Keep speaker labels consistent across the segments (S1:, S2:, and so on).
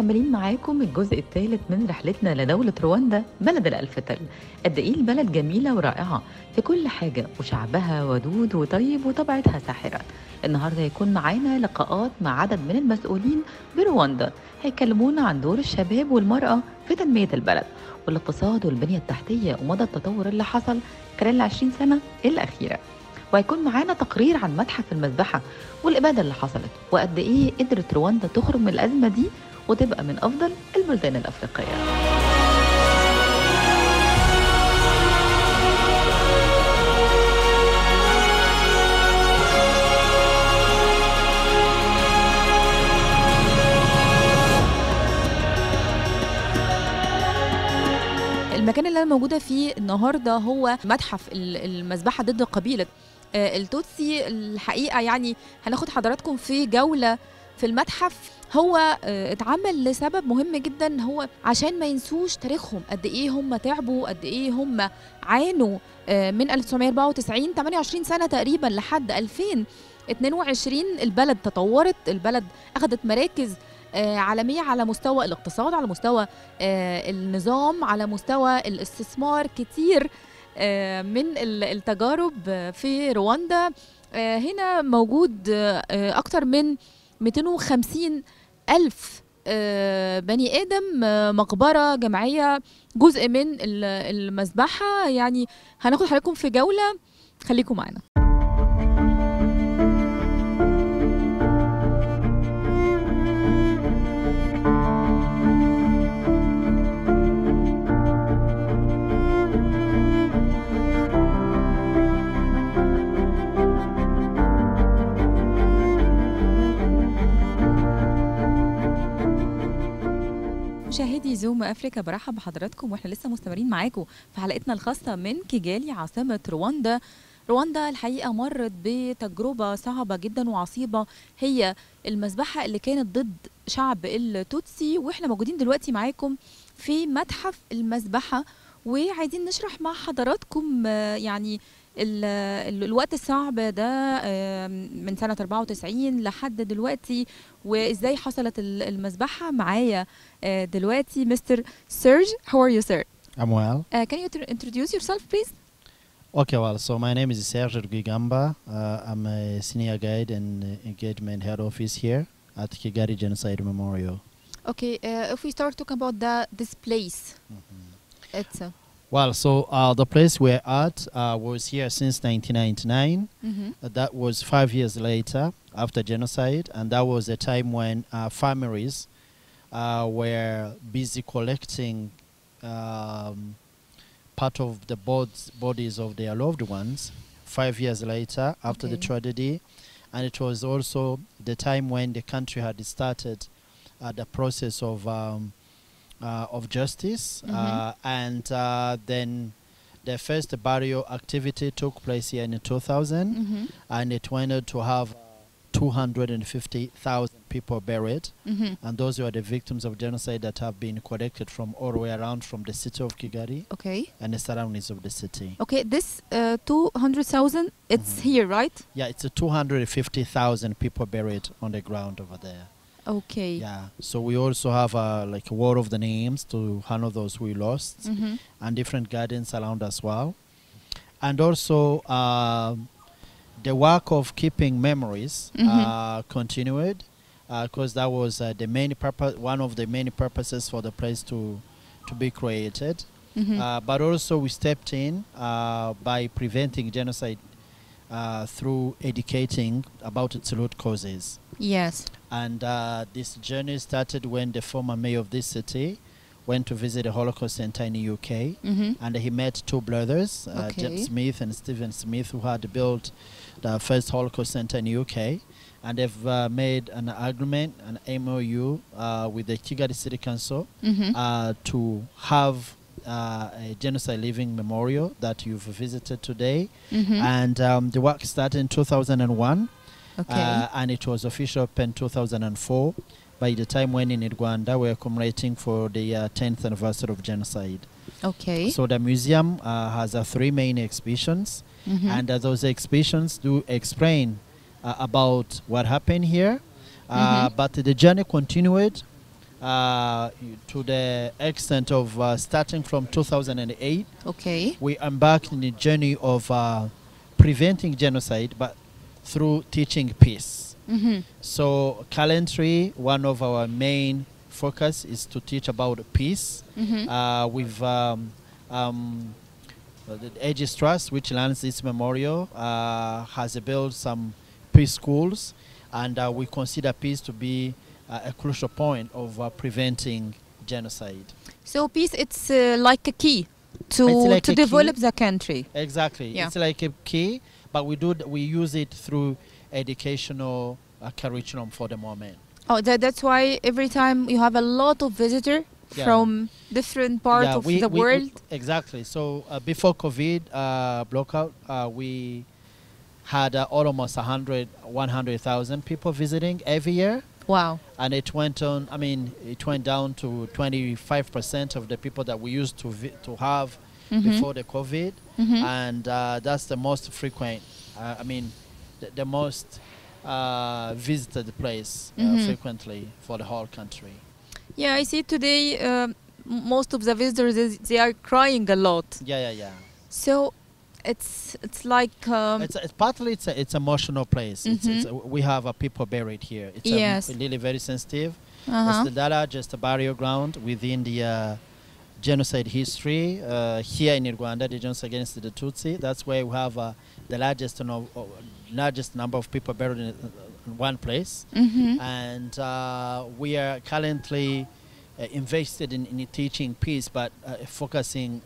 S1: مكملين معاكم الجزء الثالث من رحلتنا لدولة رواندا بلد الألف تل. قد إيه البلد جميلة ورائعة في كل حاجة، وشعبها ودود وطيب وطبيعتها ساحرة. النهاردة هيكون معانا لقاءات مع عدد من المسؤولين برواندا، هيكلمونا عن دور الشباب والمرأة في تنمية البلد والاقتصاد والبنية التحتية ومدى التطور اللي حصل خلال 20 سنة الأخيرة. وهيكون معانا تقرير عن متحف المذبحة والإبادة اللي حصلت، وقد إيه قدرت رواندا تخرج من الأزمة دي وتبقى من أفضل البلدان الأفريقية.
S2: المكان اللي أنا موجودة فيه النهاردة هو متحف المذبحة ضد قبيلة التوتسي. الحقيقة يعني هناخد حضراتكم في جولة في المتحف. هو اتعمل لسبب مهم جدا، هو عشان ما ينسوش تاريخهم، قد ايه هم تعبوا، قد ايه هم عانوا من 1994 28 سنة تقريبا لحد 2022. البلد تطورت، البلد أخذت مراكز عالمية على مستوى الاقتصاد، على مستوى النظام، على مستوى الاستثمار. كتير من التجارب في رواندا. هنا موجود أكتر من 250 ألف بني آدم، مقبرة جماعية، جزء من المذبحة. يعني هناخد حضراتكم في جولة، خليكم معنا. مشاهدي زوم أفريقيا، برحب بحضراتكم واحنا لسه مستمرين معاكم في حلقتنا الخاصة من كيجالي عاصمة رواندا. رواندا الحقيقة مرت بتجربة صعبة جدا وعصيبة، هي المذبحة اللي كانت ضد شعب التوتسي. واحنا موجودين دلوقتي معاكم في متحف المذبحة، وعايزين نشرح مع حضراتكم يعني الوقت الصعب ده من سنة 94 لحد دلوقتي، وإزاي حصلت المذبحة. معايا دلوقتي Mr. Serge. How are you, sir?
S3: I'm well.
S2: Can you introduce yourself, please?
S3: Okay, well, so my name is Serge Rwigamba. I'm a senior guide and engagement head office here at Kigali Genocide Memorial.
S2: Okay, if we start talking about this place, it's
S3: well, so the place we're at was here since 1999. That was 5 years later after genocide, and that was a time when families were busy collecting part of the bodies of their loved ones 5 years later after the tragedy. And it was also the time when the country had started the process of justice, and then the first burial activity took place here in 2000, and it went on to have 250,000 people buried, and those were the victims of genocide that have been collected from all the way around from the city of Kigali and the surroundings of the city.
S2: Okay, this 200,000, it's here, right?
S3: Yeah, it's 250,000 people buried on the ground over there.
S2: Okay.
S3: Yeah, so we also have like a wall of the names to honor those we lost, and different gardens around as well. And also the work of keeping memories continued, because that was the main purpose, one of the main purposes for the place to be created. But also we stepped in by preventing genocide through educating about its root causes.
S2: Yes.
S3: And this journey started when the former mayor of this city went to visit a Holocaust center in the UK, and he met two brothers, James Smith and Stephen Smith, who had built the first Holocaust center in the UK, and they've made an agreement, an MOU with the Kigali City Council to have a genocide living memorial that you've visited today. And the work started in 2001. And it was officially opened 2004. By the time when in Rwanda we are commemorating for the 10th anniversary of genocide.
S2: Okay.
S3: So the museum has 3 main exhibitions, and those exhibitions do explain about what happened here, but the journey continued to the extent of starting from 2008.
S2: Okay.
S3: We embarked in a journey of preventing genocide, but through teaching peace. So currently, one of our main focus is to teach about peace. With the Aegis Trust, which lands this memorial, has built some peace schools, and we consider peace to be a crucial point of preventing genocide.
S2: So peace, it's like a key to
S3: like
S2: to
S3: a
S2: develop
S3: key.
S2: the country.
S3: Exactly.
S2: Yeah.
S3: It's like a key, but we use it through educational curriculum for the moment.
S2: Oh, that's why every time you have a lot of visitors from different parts of the world.
S3: Exactly. So before COVID blockout, we had almost 100,000 people visiting every year.
S2: Wow.
S3: And it went on, it went down to 25% of the people that we used to have before the COVID. And that's the most frequent, the most visited place frequently for the whole country.
S2: Yeah, I see today most of the visitors, they are crying a lot.
S3: Yeah.
S2: So it's like
S3: it's partly it's emotional place. We have people buried here. It's really very sensitive. It's the largest burial ground within the genocide history. Here in Rwanda, the genocide against the Tutsi. That's where we have the largest number of people buried in one place. And we are currently invested in teaching peace, but focusing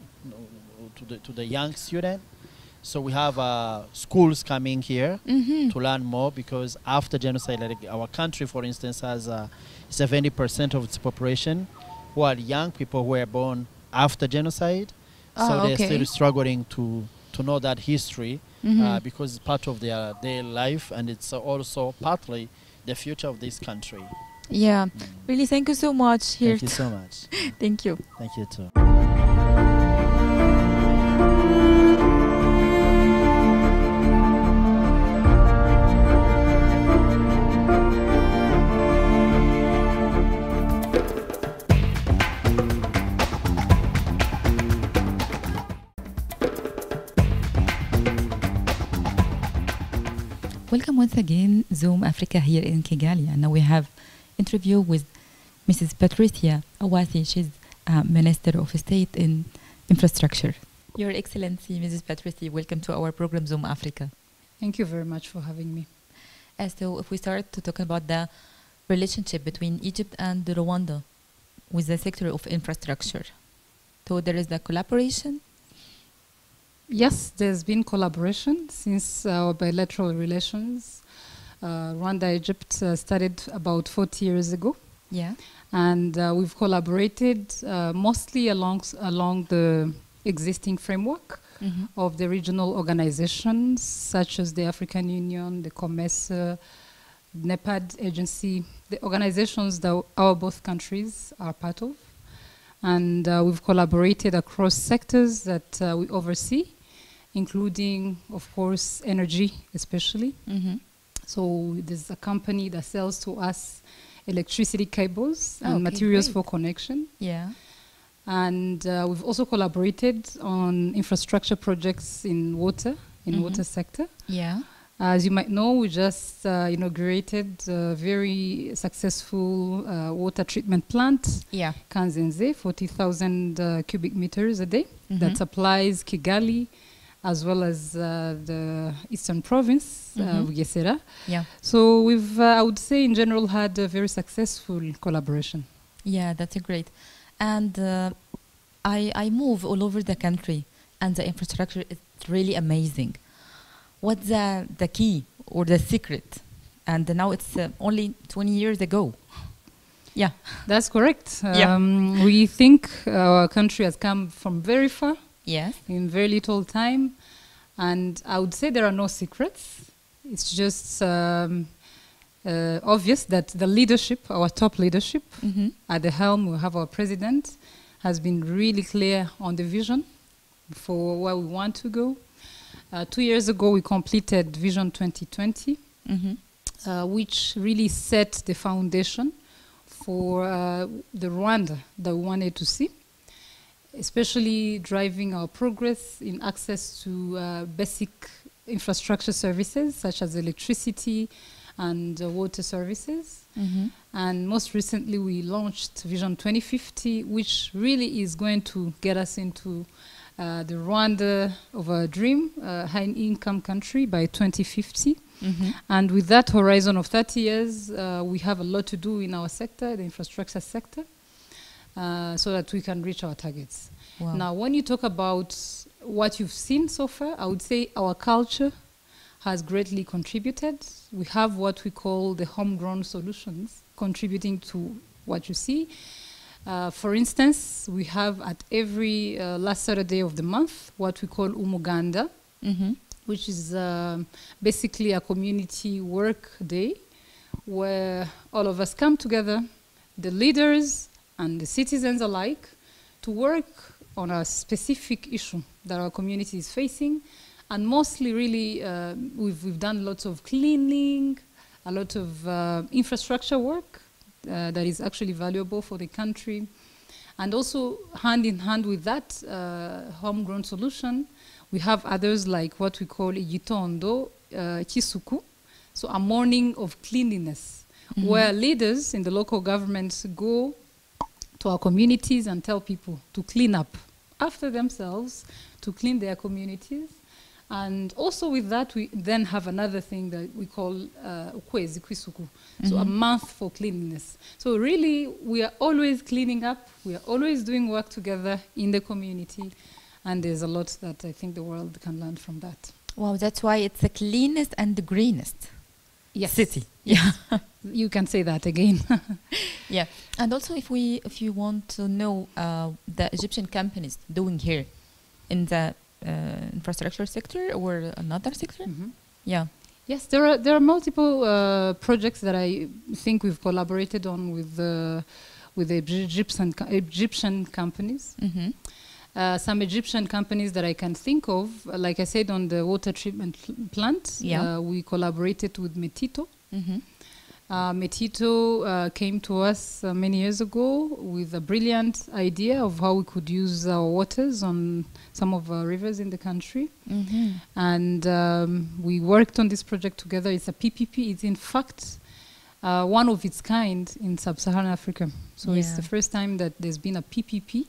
S3: to the young student. So we have schools coming here to learn more, because after genocide, like our country, for instance, has 70% of its population who are young people who were born after genocide. So they're still struggling to know that history because it's part of their daily life, and it's also partly the future of this country.
S2: Yeah, really, thank you so much.
S3: Thank you so much.
S2: Thank you.
S3: Thank you too.
S1: Welcome once again, Zoom Africa here in Kigali. And now we have interview with Mrs. Patricia Awasi. She's Minister of State in Infrastructure. Your Excellency, Mrs. Patricia, welcome to our program, Zoom Africa.
S4: Thank you very much for having me.
S1: So if we start to talk about the relationship between Egypt and Rwanda with the sector of infrastructure. So there is the collaboration.
S4: Yes, there's been collaboration since our bilateral relations. Rwanda-Egypt started about 40 years ago.
S1: Yeah.
S4: And we've collaborated mostly along the existing framework of the regional organizations, such as the African Union, the COMESA, NEPAD agency, the organizations that our both countries are part of. And we've collaborated across sectors that we oversee, including, of course, energy especially. So there's a company that sells to us electricity cables and materials for connection.
S1: Yeah.
S4: And we've also collaborated on infrastructure projects in water, water sector.
S1: Yeah.
S4: As you might know, we just inaugurated a very successful water treatment plant, Kanzenze, 40,000 cubic meters a day, that supplies Kigali, as well as the eastern province, Bugesera.
S1: Yeah.
S4: So we've, I would say, in general, had a very successful collaboration.
S1: Yeah, that's great. And I move all over the country, and the infrastructure is really amazing. What's the key or the secret? And now it's only 20 years ago. Yeah.
S4: That's correct. We think our country has come from very far.
S1: Yes.
S4: In very little time. And I would say there are no secrets. It's just obvious that the leadership, our top leadership, at the helm, we have our president, has been really clear on the vision for where we want to go. 2 years ago, we completed Vision 2020, which really set the foundation for the Rwanda that we wanted to see, especially driving our progress in access to basic infrastructure services such as electricity and water services. And most recently we launched Vision 2050, which really is going to get us into the Rwanda of our dream, high-income country by 2050. And with that horizon of 30 years, we have a lot to do in our sector, the infrastructure sector, so that we can reach our targets.
S2: Wow.
S4: Now, when you talk about what you've seen so far, I would say our culture has greatly contributed. We have what we call the homegrown solutions contributing to what you see. For instance, we have at every last Saturday of the month what we call Umuganda, which is basically a community work day where all of us come together, the leaders and the citizens alike, to work on a specific issue that our community is facing. And mostly really we've done lots of cleaning, a lot of infrastructure work that is actually valuable for the country. And also hand in hand with that homegrown solution, we have others like what we call igitondo kisuku, so a morning of cleanliness, where leaders in the local governments go to our communities and tell people to clean up after themselves, to clean their communities. And also with that, we then have another thing that we call ukwezi kwisuku, so a month for cleanliness. So really, we are always cleaning up. We are always doing work together in the community. And there's a lot that I think the world can learn from that.
S2: Wow, that's why it's the cleanest and the greenest city.
S4: Yeah, you can say that again.
S2: Yeah, and also if you want to know the Egyptian companies doing here in the infrastructure sector or another sector, yeah.
S4: Yes, there are multiple projects that I think we've collaborated on with the Egyptian companies. Some Egyptian companies that I can think of, like I said, on the water treatment plant, we collaborated with Metito. Metito came to us many years ago with a brilliant idea of how we could use our waters on some of our rivers in the country. And we worked on this project together. It's a PPP. It's in fact one of its kind in sub-Saharan Africa. So it's the first time that there's been a PPP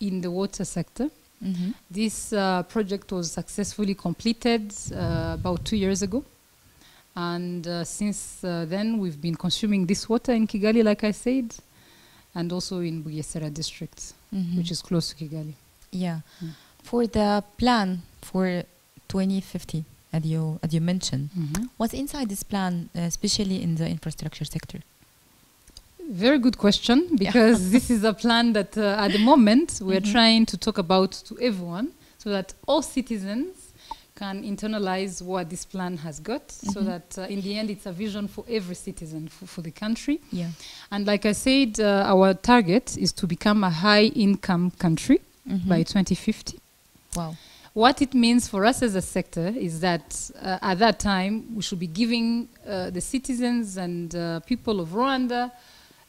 S4: in the water sector. This project was successfully completed about 2 years ago. And since then, we've been consuming this water in Kigali, like I said, and also in Bugesera district, which is close to Kigali.
S2: Yeah. For the plan for 2050, as you mentioned, what's inside this plan, especially in the infrastructure sector?
S4: Very good question, because this is a plan that at the moment we're trying to talk about to everyone so that all citizens can internalize what this plan has got, so that in the end it's a vision for every citizen, for the country.
S2: Yeah.
S4: And like I said, our target is to become a high-income country by 2050.
S2: Wow.
S4: What it means for us as a sector is that at that time we should be giving the citizens and people of Rwanda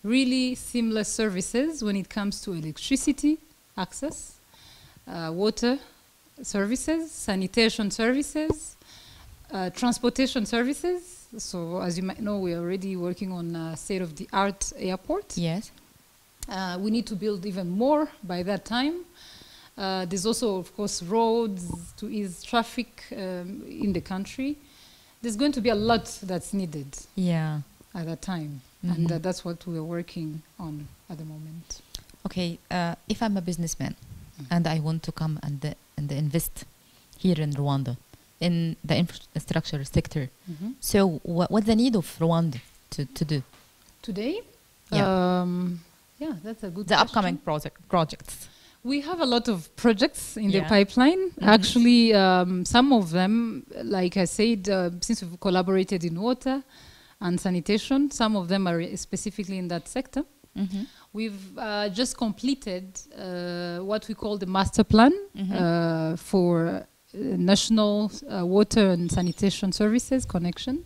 S4: really seamless services when it comes to electricity access, water services, sanitation services, transportation services. So as you might know, we're already working on a state-of-the-art airport.
S2: Yes.
S4: We need to build even more by that time. There's also, of course, roads to ease traffic in the country. There's going to be a lot that's needed at that time. And that's what we're working on at the moment.
S2: Okay, if I'm a businessman and I want to come and invest here in Rwanda in the infrastructure sector, so what's the need of Rwanda to do
S4: today? That's a good question.
S2: Upcoming projects.
S4: We have a lot of projects in the pipeline. Actually, some of them, like I said, since we've collaborated in water and sanitation, some of them are specifically in that sector. We've just completed what we call the master plan for national water and sanitation services connection.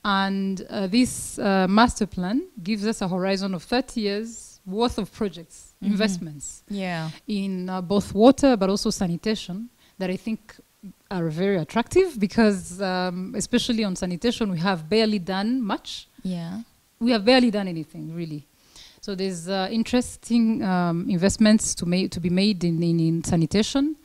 S4: And this master plan gives us a horizon of 30 years worth of projects, investments in both water but also sanitation that I think are very attractive because especially on sanitation, we have barely done much. We have barely done anything, really. So there's interesting investments to be made in sanitation.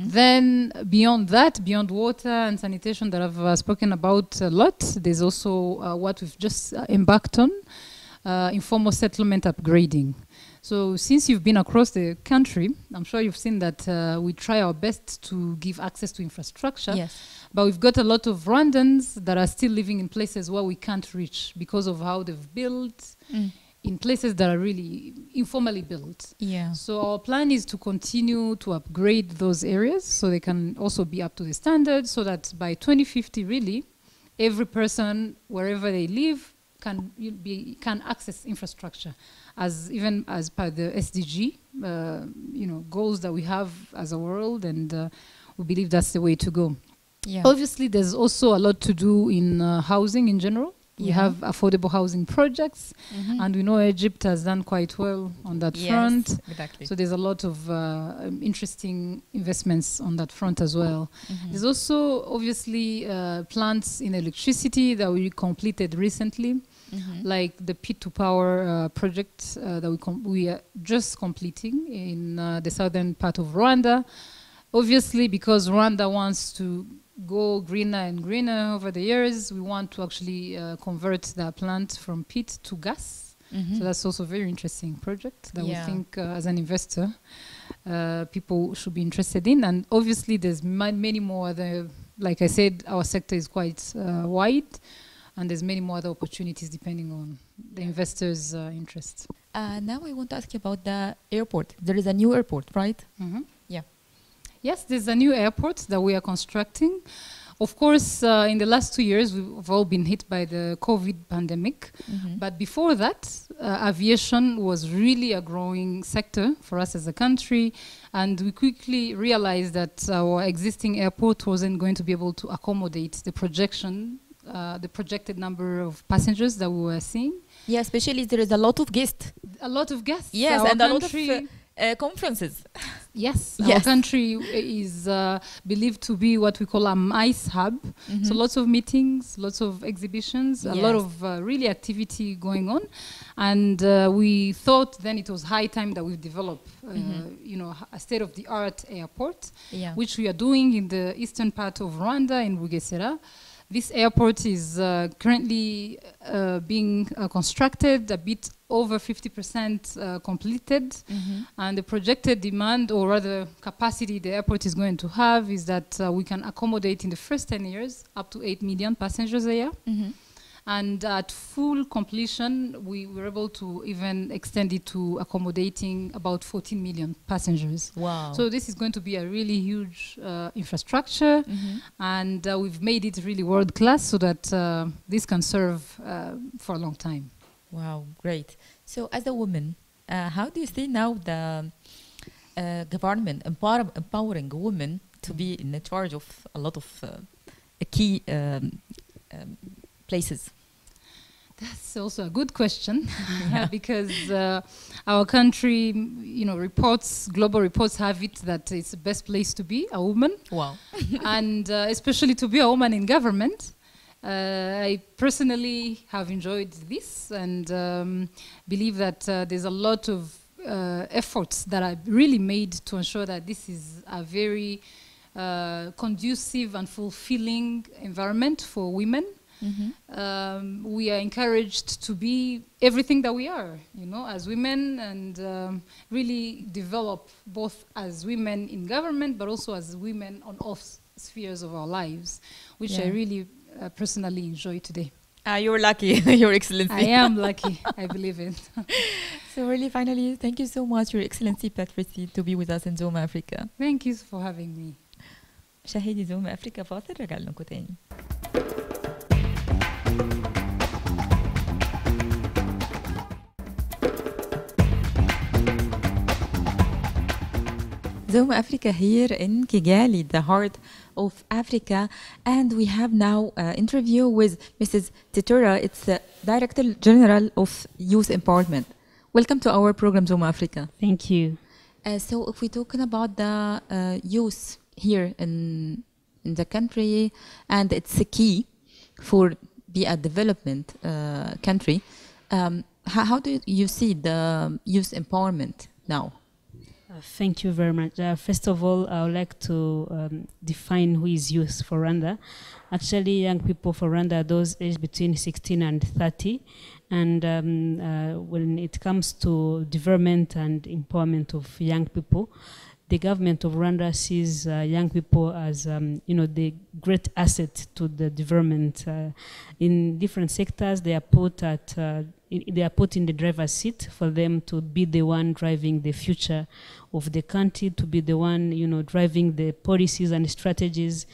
S4: Then beyond that, beyond water and sanitation that I've spoken about a lot, there's also what we've just embarked on, informal settlement upgrading. So since you've been across the country, I'm sure you've seen that we try our best to give access to infrastructure. But we've got a lot of Rwandans that are still living in places where we can't reach because of how they've built in places that are really informally built. So our plan is to continue to upgrade those areas so they can also be up to the standard so that by 2050, really, every person, wherever they live, can access infrastructure, even as per the SDG, goals that we have as a world, and we believe that's the way to go. Obviously, there's also a lot to do in housing in general. We have affordable housing projects, and we know Egypt has done quite well on that front. So there's a lot of interesting investments on that front as well. There's also obviously plants in electricity that we completed recently, like the Pit-to-Power project that we are just completing in the southern part of Rwanda. Obviously, because Rwanda wants to go greener and greener over the years, we want to actually convert the plant from peat to gas. So that's also a very interesting project that we think as an investor people should be interested in. And obviously there's many more other, like I said, our sector is quite wide, and there's many more other opportunities depending on the investors' interest.
S2: Now I want to ask you about the airport. There is a new airport, right?
S4: Yes, there's a new airport that we are constructing. Of course, in the last 2 years, we've all been hit by the COVID pandemic. But before that, aviation was really a growing sector for us as a country. And we quickly realized that our existing airport wasn't going to be able to accommodate the projected number of passengers that we were seeing.
S2: Yeah, especially there is a lot of guests.
S4: A lot of guests.
S2: Yes, and a lot of conferences.
S4: Yes, our country is believed to be what we call a MICE hub. So lots of meetings, lots of exhibitions, a lot of really activity going on. And we thought then it was high time that we develop a state-of-the-art airport, which we are doing in the eastern part of Rwanda in Bugesera. This airport is currently being constructed, a bit over 50% completed. And the projected demand, or rather capacity the airport is going to have, is that we can accommodate in the first 10 years up to 8 million passengers a year. And at full completion, we were able to even extend it to accommodating about 14 million passengers.
S2: Wow.
S4: So this is going to be a really huge infrastructure, and we've made it really world class so that this can serve for a long time.
S2: Wow, great. So as a woman, how do you see now the government empowering women to be in charge of a lot of key places?
S4: That's also a good question, because our country, global reports have it that it's the best place to be a woman.
S2: Wow.
S4: And especially to be a woman in government. I personally have enjoyed this and believe that there's a lot of efforts that are really made to ensure that this is a very conducive and fulfilling environment for women. We are encouraged to be everything that we are, as women, and really develop both as women in government, but also as women on all spheres of our lives, which I really personally enjoy today.
S2: You're lucky, Your Excellency.
S4: I am lucky, I believe it.
S2: So really, finally, thank you so much, Your Excellency Patricia, to be with us in Zoom Africa.
S4: Thank you for having me.
S2: مشاهدي زوم أفريقيا، فاصل رجع لكم تاني. Zoom Africa here in Kigali, the heart of Africa, and we have now an interview with Mrs. Titura. It's the Director General of Youth Empowerment. Welcome to our program, Zoom Africa.
S5: Thank you.
S2: So if we're talking about the youth here in the country, and it's a key for be a development country, how do you see the youth empowerment now?
S5: Thank you very much. First of all, I would like to define who is youth for Rwanda. Actually, young people for Rwanda are those aged between 16 and 30. And when it comes to development and empowerment of young people, the government of Rwanda sees young people as, the great asset to the development. In different sectors, they are put in the driver's seat for them to be the one driving the future of the country, to be the one, driving the policies and strategies.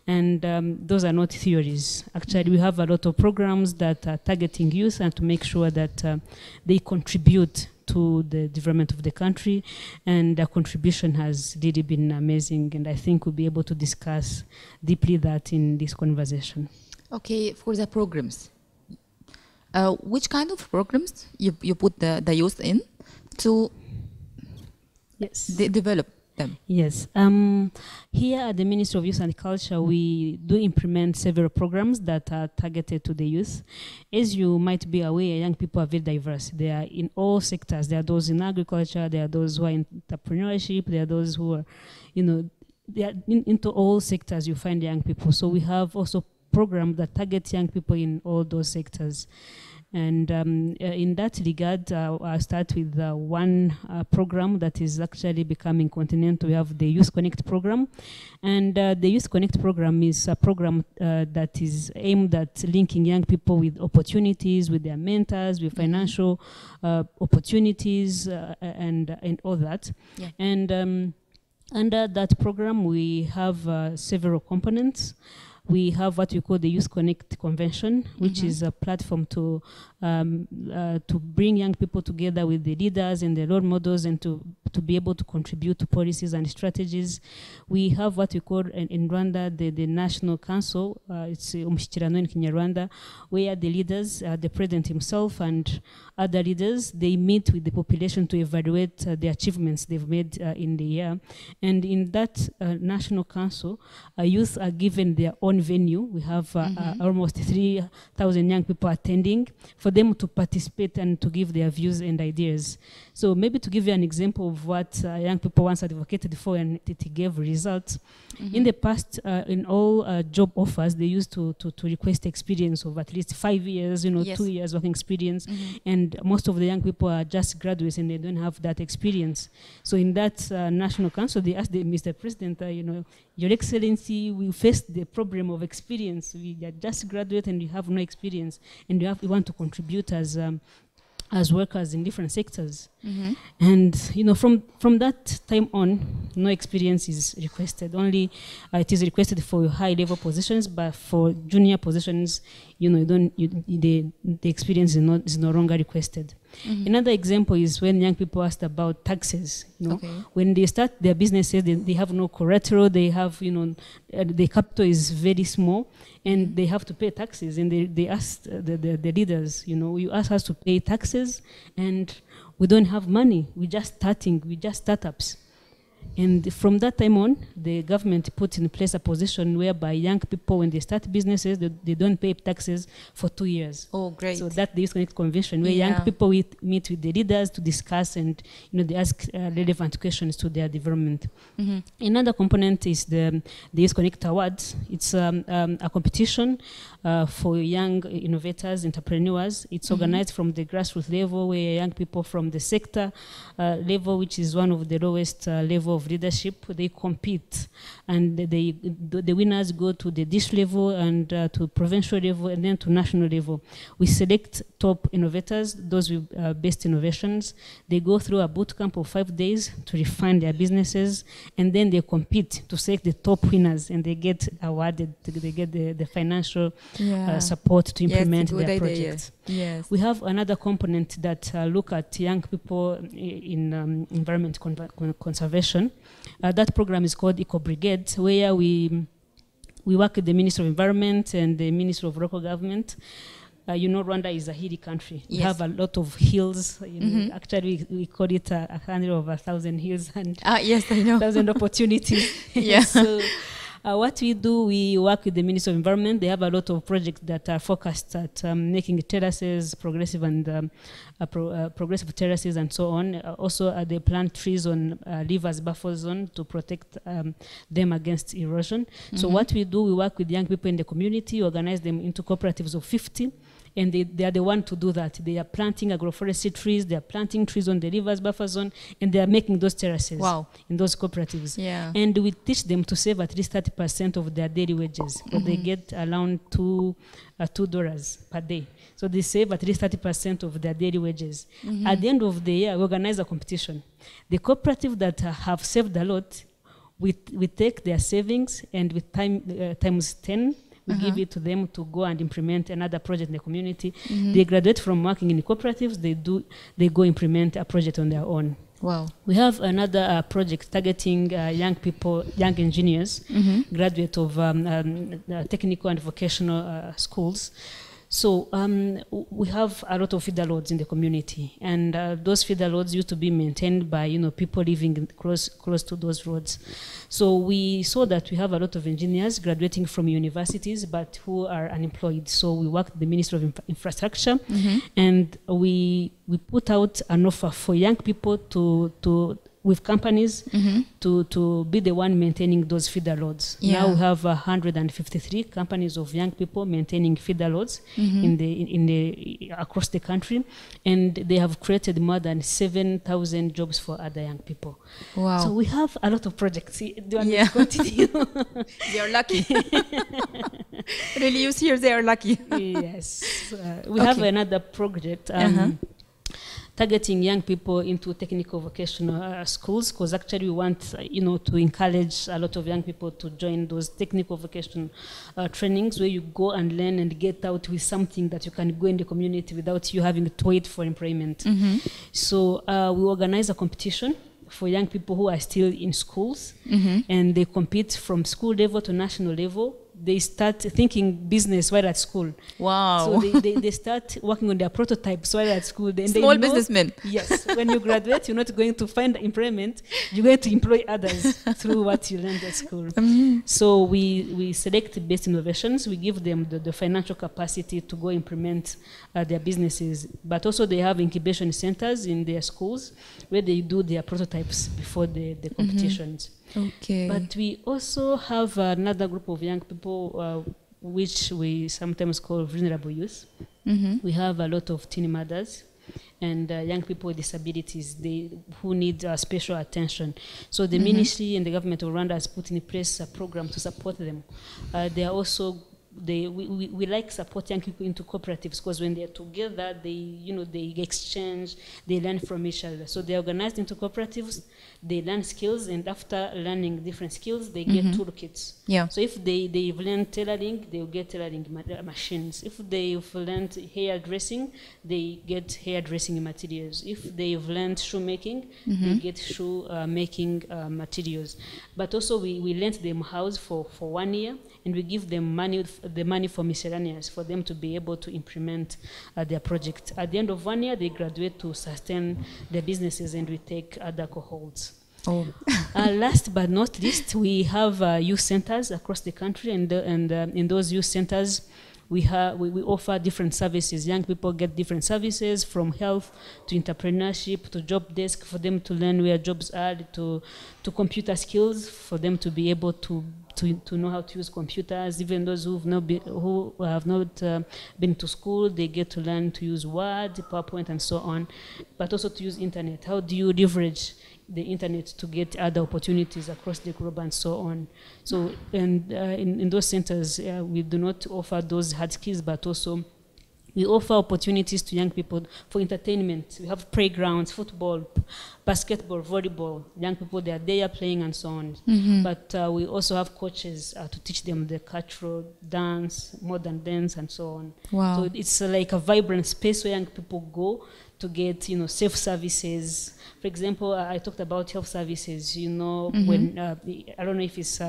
S5: And those are not theories. Actually, we have a lot of programs that are targeting youth and to make sure that they contribute to the development of the country, and their contribution has really been amazing, and I think we'll be able to discuss deeply that in this conversation. Okay, for the programs, which kind of programs you put the youth in to develop them? Yes. Here at the Ministry of Youth and Culture, we do implement several programs that are targeted to the youth. As you might be aware, young people are very diverse. They are in all sectors. There are those in agriculture, there are those who are in entrepreneurship, there are those who are, they are into all sectors you find young people. So we have also programs that target young people in all those sectors. And in that regard, I'll start with one program that is actually becoming continental. We have the Youth Connect program. And the Youth Connect program is a program that is aimed at linking young people with opportunities, with their mentors, with financial opportunities, and all that. Yeah. And under that program, we have several components. We have what we call the Youth Connect Convention, which is a platform to bring young people together with the leaders and the role models, and to be able to contribute to policies and strategies. We have what we call in Rwanda the National Council. It's Umushyikirano in Kinyarwanda, where the leaders, the president himself and other leaders, they meet with the population to evaluate the achievements they've made in the year. And in that National Council, youth are given their own venue. We have almost 3,000 young people attending for them to participate and to give their views and ideas. So maybe to give you an example of what young people once advocated for and it gave results. In the past, in all job offers, they used to request experience of at least 5 years, 2 years working experience. And most of the young people are just graduates and they don't have that experience. So in that National Council, they asked Mr. President, Your Excellency, we faced the problem of experience. We are just graduate and we have no experience, and we want to contribute as workers in different sectors. And from that time on, no experience is requested. Only it is requested for high level positions, but for junior positions, the experience is no longer requested. Another example is when young people asked about taxes. When they start their businesses, they have no collateral. They have, the capital is very small, and they have to pay taxes. And they asked the leaders, you ask us to pay taxes, and we don't have money. We're just startups. And from that time on, the government put in place a position whereby young people, when they start businesses, they don't pay taxes for 2 years. Oh, great. So that's the Youth Connect Convention, where young people meet with the leaders to discuss, and they ask relevant questions to their development. Another component is the Youth Connect Awards. It's a competition for young innovators, entrepreneurs. It's organized from the grassroots level, where young people from the sector level, which is one of the lowest level of leadership, they compete, and the winners go to the district level and to provincial level, and then to national level. We select top innovators, those with best innovations. They go through a boot camp of 5 days to refine their businesses, and then they compete to select the top winners, and they get awarded. They get the financial support to implement their projects. Yes. We have another component that look at young people in environment conservation. competition. That program is called Eco Brigade, where we work with the Ministry of Environment and the Ministry of Local Government. Rwanda is a hilly country. We have a lot of hills. Actually, we call it 100 over 1,000 hills and
S2: yes, I know.
S5: 1,000 opportunities. So what we do, we work with the Ministry of Environment. They have a lot of projects that are focused at making terraces, progressive terraces and so on. Also, they plant trees on rivers buffer zone to protect them against erosion. So what we do, we work with young people in the community, organize them into cooperatives of 50. And they are the one to do that. They are planting agroforestry trees, they are planting trees on the rivers buffer zone, and they are making those terraces in those cooperatives. And we teach them to save at least 30% of their daily wages, but they get around $2 per day. So they save at least 30% of their daily wages. At the end of the year, we organize a competition. The cooperative that have saved a lot, we take their savings and with times 10, we give it to them to go and implement another project in the community. They graduate from working in the cooperatives, they go implement a project on their own.
S2: Wow.
S5: We have another project targeting young people, young engineers, graduate of technical and vocational schools. So we have a lot of feeder roads in the community, and those feeder roads used to be maintained by people living close to those roads. So we saw that we have a lot of engineers graduating from universities, but who are unemployed. So we worked with the Ministry of Infrastructure, and we put out an offer for young people with companies to be the one maintaining those feeder roads. Now we have 153 companies of young people maintaining feeder roads across the country, and they have created more than 7,000 jobs for other young people.
S2: Wow!
S5: So we have a lot of projects. Do you want me to continue?
S2: They are lucky. Really, you see here, they are lucky.
S5: Yes, we have another project. Targeting young people into technical vocational schools, because actually we want to encourage a lot of young people to join those technical vocational trainings where you go and learn and get out with something that you can go in the community without you having to wait for employment. So we organize a competition for young people who are still in schools, and they compete from school level to national level. They start thinking business while at school.
S2: Wow.
S5: So they start working on their prototypes while at school.
S2: Small businessmen.
S5: Yes. When you graduate, you're not going to find employment. You're going to employ others through what you learned at school. So we select best innovations. We give them the financial capacity to go implement their businesses. But also they have incubation centers in their schools where they do their prototypes before the competitions.
S2: Okay.
S5: But we also have another group of young people which we sometimes call vulnerable youth. We have a lot of teen mothers and young people with disabilities who need special attention. So the ministry and the government of Rwanda has put in place a program to support them. They are also we like support young people into cooperatives, because when they're together, they exchange, they learn from each other. So they're organized into cooperatives, they learn skills, and after learning different skills, they get toolkits. So if they've learned tailoring, they'll get tailoring machines. If they've learned hairdressing, they get hairdressing materials. If they've learned shoemaking, they get shoe making materials. But also we lent them house for 1 year, and we give them the money for miscellaneous for them to be able to implement their project. At the end of 1 year, they graduate to sustain their businesses, and we take other cohorts. Last but not least, we have youth centers across the country, and in those youth centers, we offer different services. Young people get different services, from health to entrepreneurship to job desk, for them to learn where jobs are, to computer skills, for them to be able to know how to use computers. Even those who have not been to school, they get to learn to use Word, PowerPoint, and so on, but also to use internet. How do you leverage the internet to get other opportunities across the globe and so on? So, and in those centers, we do not offer those hard skills, but also we offer opportunities to young people for entertainment. We have playgrounds, football, basketball, volleyball. Young people, they are there playing and so on. But we also have coaches to teach them the cultural dance, modern dance, and so on.
S2: Wow.
S5: So it's like a vibrant space where young people go to get, self-services. For example, I talked about health services, when, I don't know if it's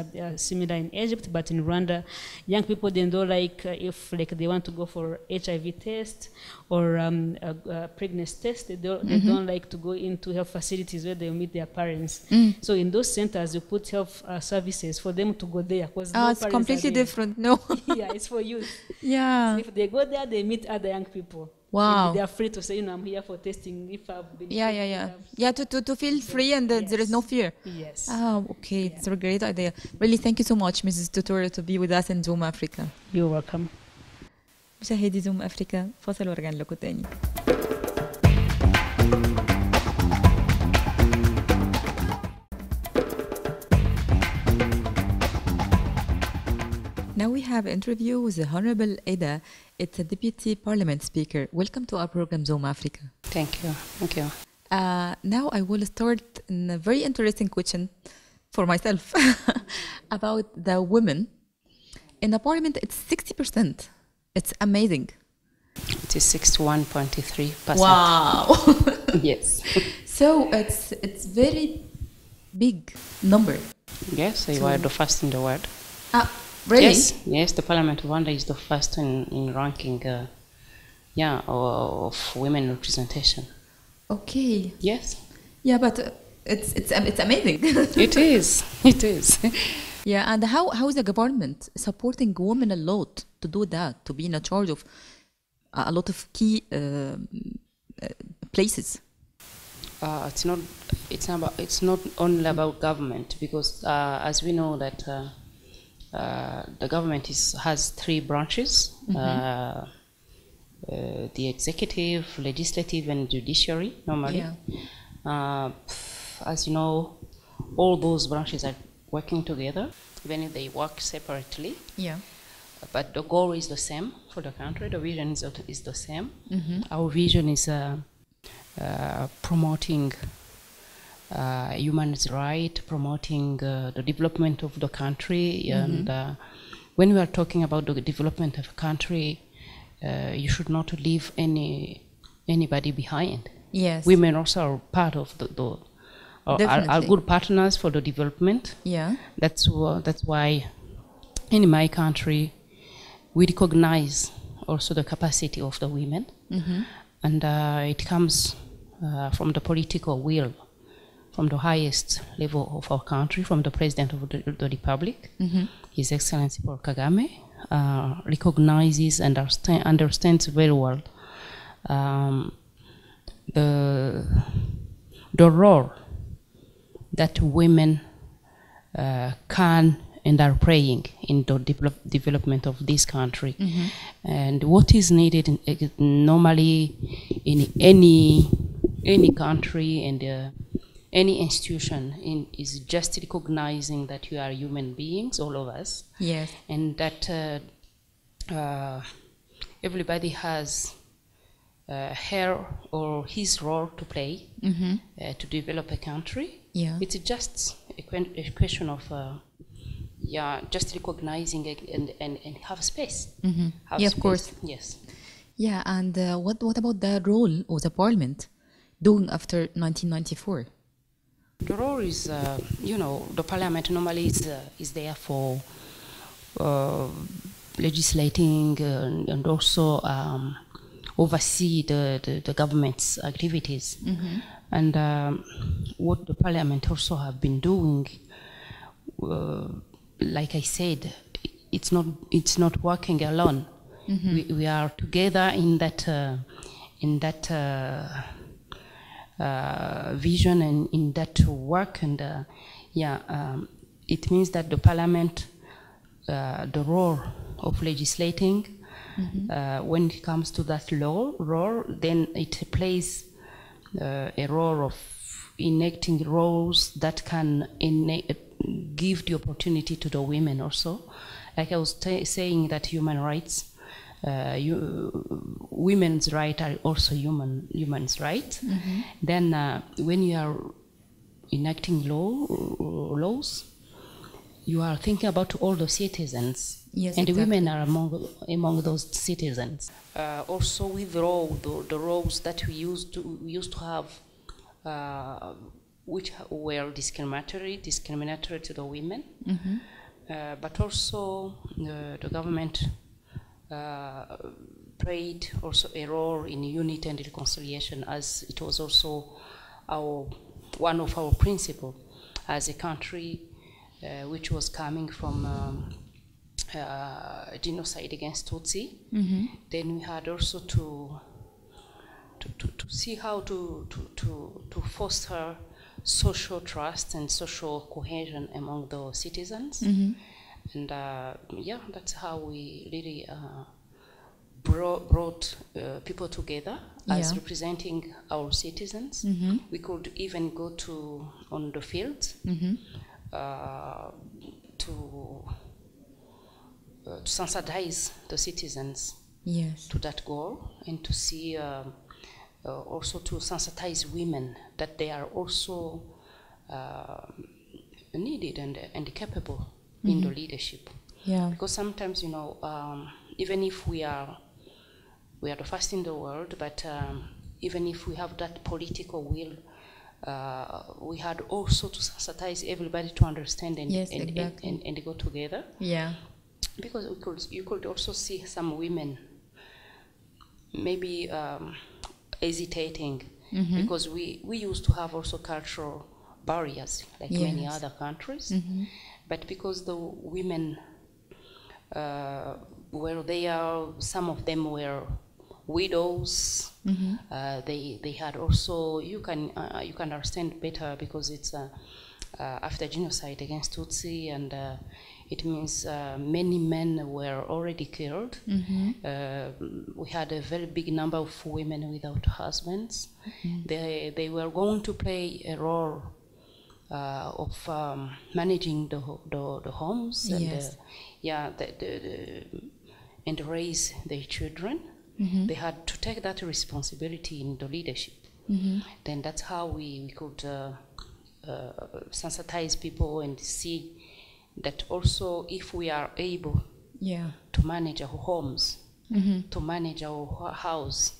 S5: similar in Egypt, but in Rwanda, young people, they don't like, if they want to go for HIV test or a pregnancy test, they don't like to go into health facilities where they meet their parents. So in those centers, you put health services for them to go there.
S2: It's completely different, no?
S5: Yeah, it's for youth.
S2: Yeah.
S5: So if they go there, they meet other young people.
S2: Wow.
S5: They are free to say, I'm here for testing. If I've been
S2: to feel free and there is no fear.
S5: Yes.
S2: Oh, okay. It's a great idea. Really, thank you so much, Mrs. Tutorial, to be with us in Zoom Africa.
S5: You're welcome.
S2: مشاهدي زوم أفريقيا، فاصل ورجعنا لكم تاني. Now we have an interview with the Honorable Ada. It's a Deputy Parliament Speaker. Welcome to our program, Zoom Africa.
S6: Thank you. Thank you.
S2: Now I will start in a very interesting question for myself about the women. In the Parliament, it's 60%. It's amazing.
S6: It is 61.3%.
S2: Wow.
S6: Yes.
S2: So it's very big number.
S6: Yes, you are the first in the world.
S2: Really?
S6: Yes, the Parliament of Rwanda is the first in ranking, of women representation.
S2: Okay.
S6: Yes.
S2: Yeah, but it's amazing.
S6: It is. It is.
S2: Yeah, and how is the government supporting women a lot to do that, to be in charge of a lot of key places?
S6: It's not only about government, because as we know that the government has three branches: the executive, legislative, and judiciary. Normally, as you know, all those branches are working together, even if they work separately.
S2: Yeah.
S6: But the goal is the same for the country. The vision is the same. Our vision is promoting human rights, promoting the development of the country. And when we are talking about the development of a country, you should not leave anybody behind.
S2: Yes.
S6: Women also are part of are good partners for the development.
S2: Yeah.
S6: That's why in my country we recognize also the capacity of the women, and it comes from the political will, from the highest level of our country, from the President of the Republic, His Excellency Paul Kagame, recognizes and understands very well the role that women can and are playing in the development of this country. And what is needed normally in any country and any institution is just recognizing that you are human beings, all of us.
S2: Yes.
S6: And that everybody has her or his role to play to develop a country.
S2: Yeah.
S6: It's just a question of just recognizing it and have space. Have
S2: Yeah,
S6: space.
S2: of course.
S6: Yes.
S2: Yeah, and what about the role of the Parliament doing after 1994?
S6: The role is, the Parliament normally is there for legislating and also oversee the government's activities. And what the Parliament also have been doing, like I said, it's not working alone. We are together in that vision and in that work, and it means that the Parliament, the role of legislating, when it comes to that role, then it plays a role of enacting laws that can give the opportunity to the women also. Like I was saying that human rights, women's rights are also human's rights. Then when you are enacting laws, you are thinking about all the citizens,
S2: Yes,
S6: and the
S2: exactly.
S6: women are among those citizens. Also, withdraw the roles that we used to have, which were discriminatory to the women. But also the government played also a role in unity and reconciliation, as it was also one of our principles as a country which was coming from genocide against Tutsi. Then we had also to see how to foster social trust and social cohesion among the citizens. And that's how we really brought people together as representing our citizens. We could even go on the field to sensitize the citizens to that goal, and to see also to sensitize women that they are also needed and capable in the leadership. Because sometimes, even if we are the first in the world, but even if we have that political will, we had also to sensitize everybody to understand and go together. Because you could also see some women maybe hesitating, because we used to have also cultural barriers like many other countries, but because the women were there, some of them were widows. They had also, you can understand better, because it's after genocide against Tutsi, and it means many men were already killed. We had a very big number of women without husbands. They were going to play a role of managing the homes and raise their children. They had to take that responsibility in the leadership. Then that's how we could sensitize people and see that also, if we are able to manage our homes, to manage our house,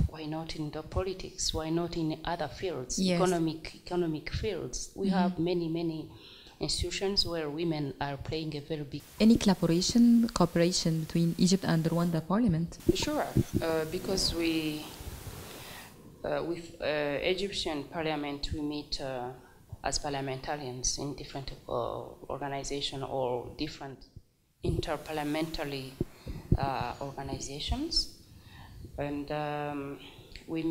S6: why not in the politics? Why not in other fields, economic fields? We have many institutions where women are playing a very big.
S2: Any cooperation between Egypt and the Rwanda Parliament?
S6: Sure, because we with Egyptian Parliament we meet as parliamentarians in different organizations or different interparliamentary organizations, and we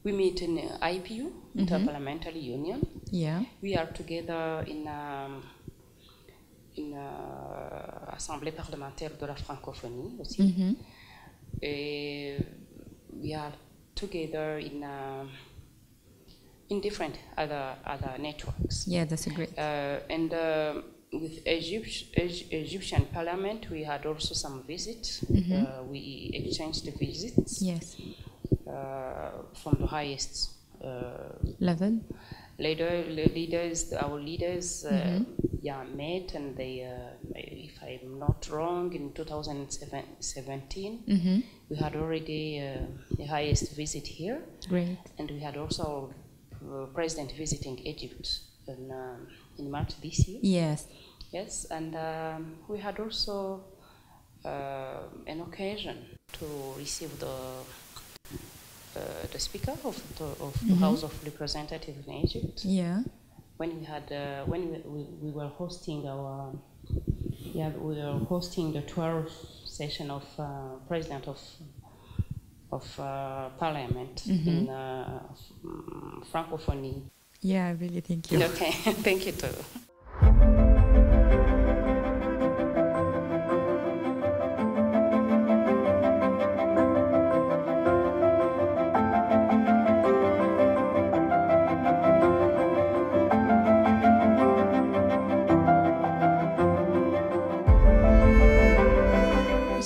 S6: meet in IPU, Interparliamentary Union. We are together in Assemblée parlementaire de la francophonie aussi. We are together in different other networks.
S2: That's a great.
S6: And with Egyptian Parliament, we had also some visits. We exchanged the visits. From the highest
S2: level.
S6: Our leaders met, and they, if I'm not wrong, in 2017, we had already the highest visit here.
S2: Great.
S6: And we had also our president visiting Egypt in March this year. Yes, and we had also an occasion to receive the Speaker of the House of Representatives in Egypt. When we had we were hosting the 12th session of President of Parliament in Francophonie.
S2: Really, thank you.
S6: Okay, thank you too.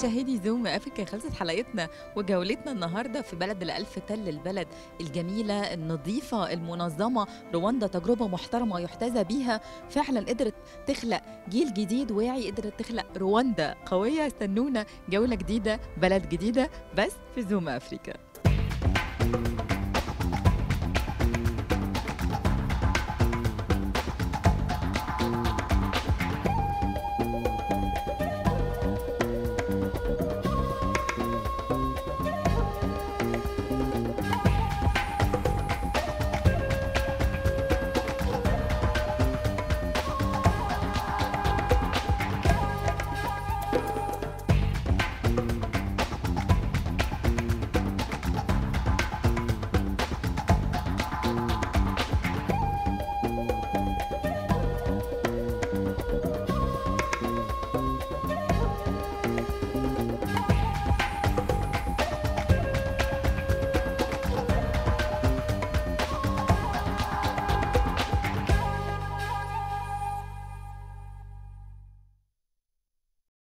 S2: مشاهدي زوم أفريقيا، خلصت حلقتنا وجولتنا النهاردة في بلد الألف تل، البلد الجميلة النظيفة المنظمة. رواندا تجربة محترمة يحتذى بيها، فعلا قدرت تخلق جيل جديد واعي، قدرت تخلق رواندا قوية. استنونا جولة جديدة، بلد جديدة، بس في زوم أفريقيا.